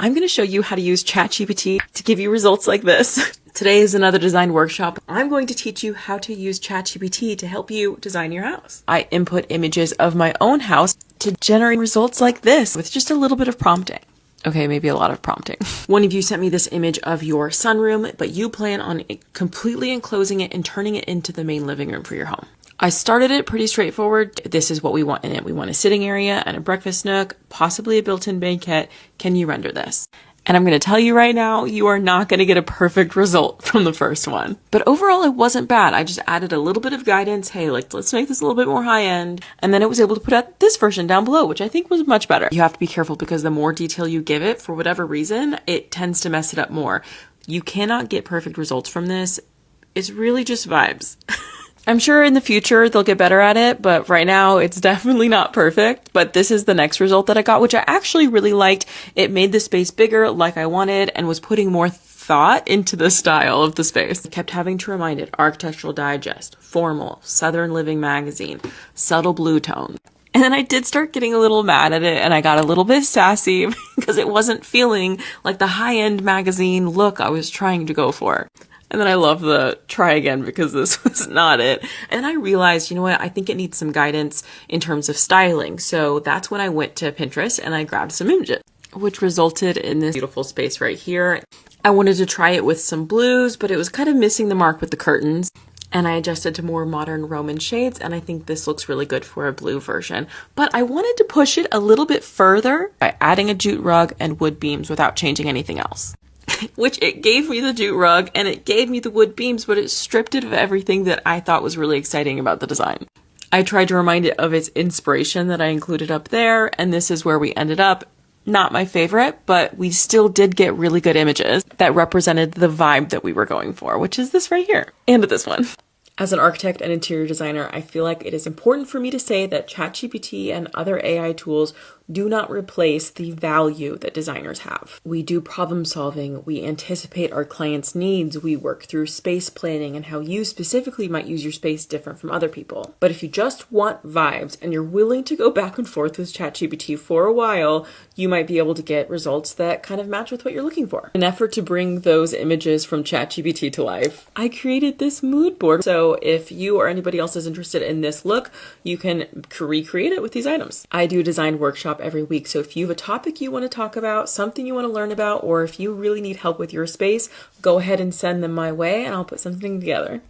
I'm going to show you how to use ChatGPT to give you results like this. Today is another design workshop. I'm going to teach you how to use ChatGPT to help you design your house. I input images of my own house to generate results like this with just a little bit of prompting. Okay, maybe a lot of prompting. One of you sent me this image of your sunroom, but you plan on completely enclosing it and turning it into the main living room for your home. I started it pretty straightforward. This is what we want in it. We want a sitting area and a breakfast nook, possibly a built-in banquette. Can you render this? And I'm going to tell you right now, you are not going to get a perfect result from the first one. But overall, it wasn't bad. I just added a little bit of guidance. Hey, let's make this a little bit more high end. And then it was able to put out this version down below, which I think was much better. You have to be careful because the more detail you give it, for whatever reason, it tends to mess it up more. You cannot get perfect results from this. It's really just vibes. I'm sure in the future they'll get better at it, but right now it's definitely not perfect. But this is the next result that I got, which I actually really liked. It made the space bigger like I wanted and was putting more thought into the style of the space. I kept having to remind it, Architectural Digest, formal, Southern Living Magazine, subtle blue tones. And then I did start getting a little mad at it and I got a little bit sassy because it wasn't feeling like the high-end magazine look I was trying to go for. And then I love the try again because this was not it. And I realized, you know what, I think it needs some guidance in terms of styling. So that's when I went to Pinterest and I grabbed some images, which resulted in this beautiful space right here. I wanted to try it with some blues, but it was kind of missing the mark with the curtains. And I adjusted to more modern Roman shades, and I think this looks really good for a blue version. But I wanted to push it a little bit further by adding a jute rug and wood beams without changing anything else. Which it gave me the jute rug and it gave me the wood beams, but it stripped it of everything that I thought was really exciting about the design. I tried to remind it of its inspiration that I included up there, and this is where we ended up. Not my favorite, but we still did get really good images that represented the vibe that we were going for, which is this right here, and this one. As an architect and interior designer, I feel like it is important for me to say that ChatGPT and other AI tools do not replace the value that designers have. We do problem solving, we anticipate our clients' needs, we work through space planning and how you specifically might use your space different from other people. But if you just want vibes and you're willing to go back and forth with ChatGPT for a while, you might be able to get results that kind of match with what you're looking for. In an effort to bring those images from ChatGPT to life, I created this mood board. So if you or anybody else is interested in this look, you can recreate it with these items. I do a design workshop every week. So if you have a topic you want to talk about, something you want to learn about, or if you really need help with your space, go ahead and send them my way and I'll put something together.